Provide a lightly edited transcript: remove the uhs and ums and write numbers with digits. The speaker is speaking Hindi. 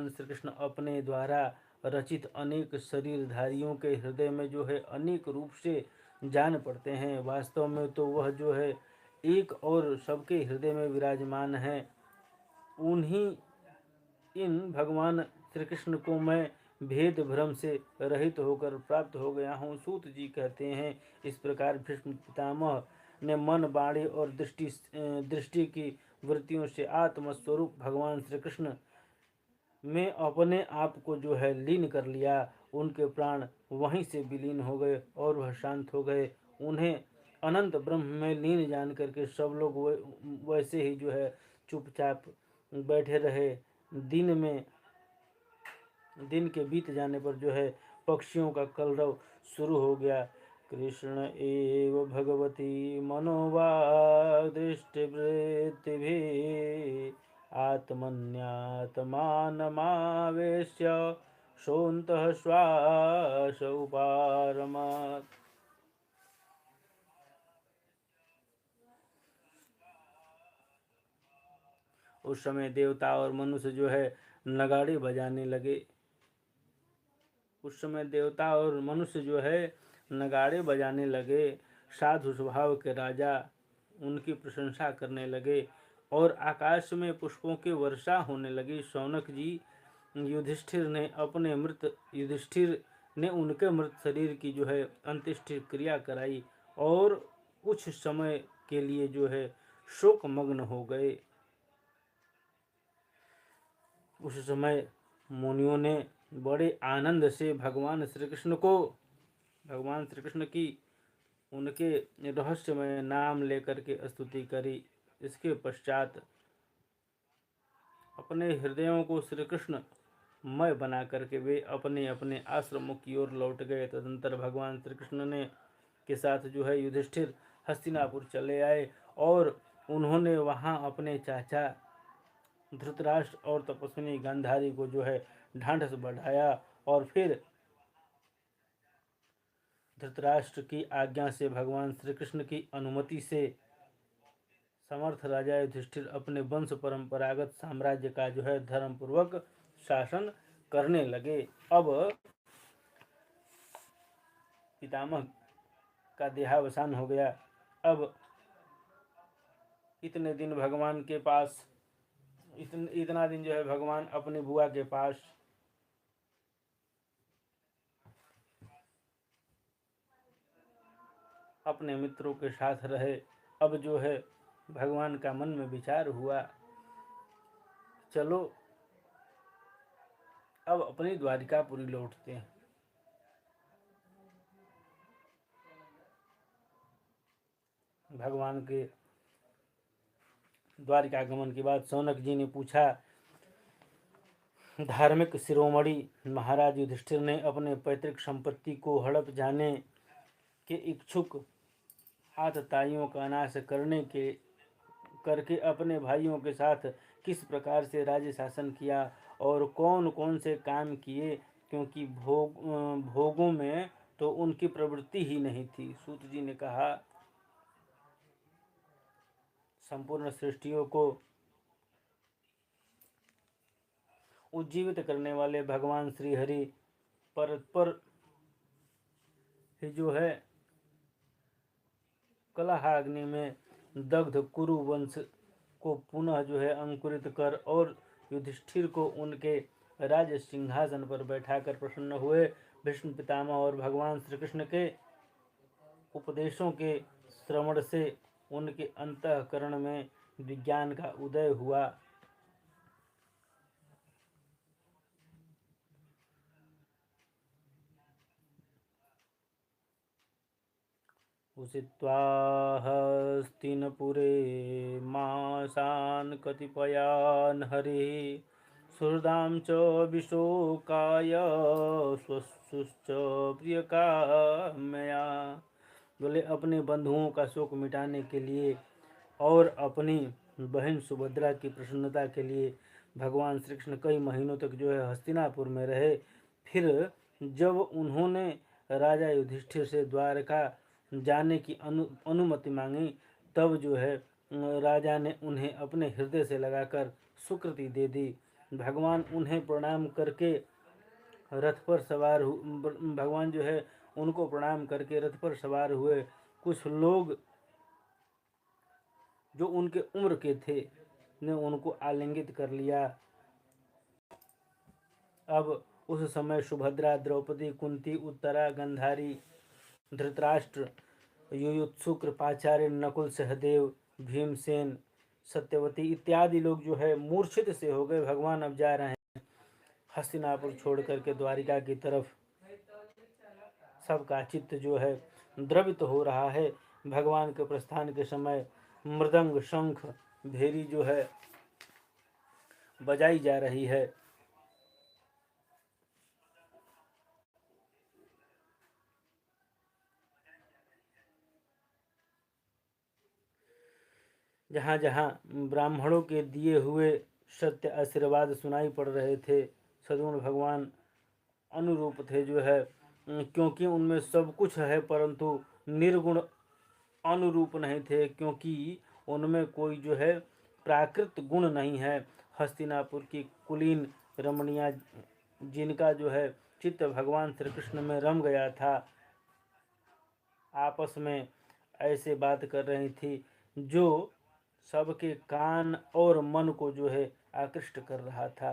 भगवान श्री कृष्ण अपने द्वारा रचित अनेक शरीरधारियों के हृदय में जो है अनेक रूप से जान पड़ते हैं। वास्तव में तो वह जो है एक और सबके हृदय में विराजमान है। उन्हीं इन भगवान श्री कृष्ण को मैं भेद भ्रम से रहित होकर प्राप्त हो गया हूँ। सूत जी कहते हैं, इस प्रकार भीष्म पितामह ने मन, वाणी और दृष्टि की वृत्तियों से आत्मस्वरूप भगवान श्री कृष्ण में अपने आप को जो है लीन कर लिया। उनके प्राण वहीं से विलीन हो गए और वह शांत हो गए। उन्हें अनंत ब्रह्म में लीन जान करके सब लोग वैसे ही जो है चुपचाप बैठे रहे। दिन के बीत जाने पर जो है पक्षियों का कलरव शुरू हो गया। कृष्ण एव भगवती मनोवाग दृष्टिवृत्तिभिः आत्मन्यात्मानमावेश्य सोऽन्तः श्वास उपारमत्। उस समय देवता और मनुष्य जो है नगाड़े बजाने लगे। नगाड़े बजाने लगे। साधु स्वभाव के राजा उनकी प्रशंसा करने लगे और आकाश में पुष्पों की वर्षा होने लगी। शौनक जी युधिष्ठिर ने उनके मृत शरीर की जो है अंत्येष्टि क्रिया कराई और कुछ समय के लिए जो है शोक मग्न हो गए। उस समय मुनियों ने बड़े आनंद से भगवान श्री कृष्ण की उनके रहस्यमय नाम लेकर के स्तुति करी। इसके पश्चात अपने हृदयों को श्री कृष्ण मय बना करके वे अपने अपने आश्रमों की ओर लौट गए। तदंतर भगवान श्री कृष्ण ने के साथ जो है युधिष्ठिर हस्तिनापुर चले आए और उन्होंने वहाँ अपने चाचा धृतराष्ट्र और तपस्विनी गांधारी को जो है ढांढस बढ़ाया और फिर धृतराष्ट्र की आज्ञा से भगवान श्री कृष्ण की अनुमति से समर्थ राजा युधिष्ठिर अपने वंश परंपरागत साम्राज्य का जो है धर्म पूर्वक शासन करने लगे। अब पितामह का देहावसान हो गया। अब इतने दिन भगवान के पास इतना दिन जो है भगवान अपनी बुआ के पास अपने मित्रों के साथ रहे। अब जो है भगवान का मन में विचार हुआ, चलो अब अपनी द्वारिकापुरी लौटते हैं। भगवान के द्वारिकागमन के बाद शौनक जी ने पूछा, धार्मिक शिरोमणि महाराज युधिष्ठिर ने अपने पैतृक संपत्ति को हड़प जाने के इच्छुक आतताइयों का नाश करके अपने भाइयों के साथ किस प्रकार से राज्य शासन किया और कौन कौन से काम किए, क्योंकि भोगों में तो उनकी प्रवृत्ति ही नहीं थी। सूत जी ने कहा, संपूर्ण सृष्टियों को उज्जीवित करने वाले भगवान श्री हरि पर जो है कलहाग्नि में दग्ध कुरु वंश को पुनः जो है अंकुरित कर और युधिष्ठिर को उनके राज सिंहासन पर बैठाकर प्रसन्न हुए। भीष्म पितामह और भगवान श्री कृष्ण के उपदेशों के श्रवण से उनके अंतःकरण में विज्ञान का उदय हुआ। उषित्वा हस्तिनपुरे मासान् कतिपयान् हरिः सुहृदां च विशोकाय स्वसुश्च प्रियकाम्यया। बोले, अपने बंधुओं का शोक मिटाने के लिए और अपनी बहन सुभद्रा की प्रसन्नता के लिए भगवान श्री कृष्ण कई महीनों तक जो है हस्तिनापुर में रहे। फिर जब उन्होंने राजा युधिष्ठिर से द्वारका जाने की अनुमति मांगी, तब जो है राजा ने उन्हें अपने हृदय से लगाकर स्वीकृति दे दी। भगवान उन्हें प्रणाम करके रथ पर सवार भगवान जो है उनको प्रणाम करके रथ पर सवार हुए। कुछ लोग जो उनके उम्र के थे ने उनको आलिंगित कर लिया। अब उस समय सुभद्रा, द्रौपदी, कुंती, उत्तरा, गंधारी, धृतराष्ट्र, युयुत्सु, कृपाचार्य, नकुल, सहदेव, भीमसेन, सत्यवती इत्यादि लोग जो है मूर्छित से हो गए। भगवान अब जा रहे हैं हस्तिनापुर छोड़ करके द्वारिका की तरफ। सबका चित्त जो है द्रवित हो रहा है। भगवान के प्रस्थान के समय मृदंग, शंख, भेरी जो है बजाई जा रही है। जहाँ जहाँ ब्राह्मणों के दिए हुए सत्य आशीर्वाद सुनाई पड़ रहे थे, सद्गुण भगवान अनुरूप थे जो है, क्योंकि उनमें सब कुछ है परंतु निर्गुण अनुरूप नहीं थे, क्योंकि उनमें कोई जो है प्राकृत गुण नहीं है। हस्तिनापुर की कुलीन रमणिया जिनका जो है चित्त भगवान श्री कृष्ण में रम गया था, आपस में ऐसे बात कर रही थी जो सबके कान और मन को जो है आकृष्ट कर रहा था।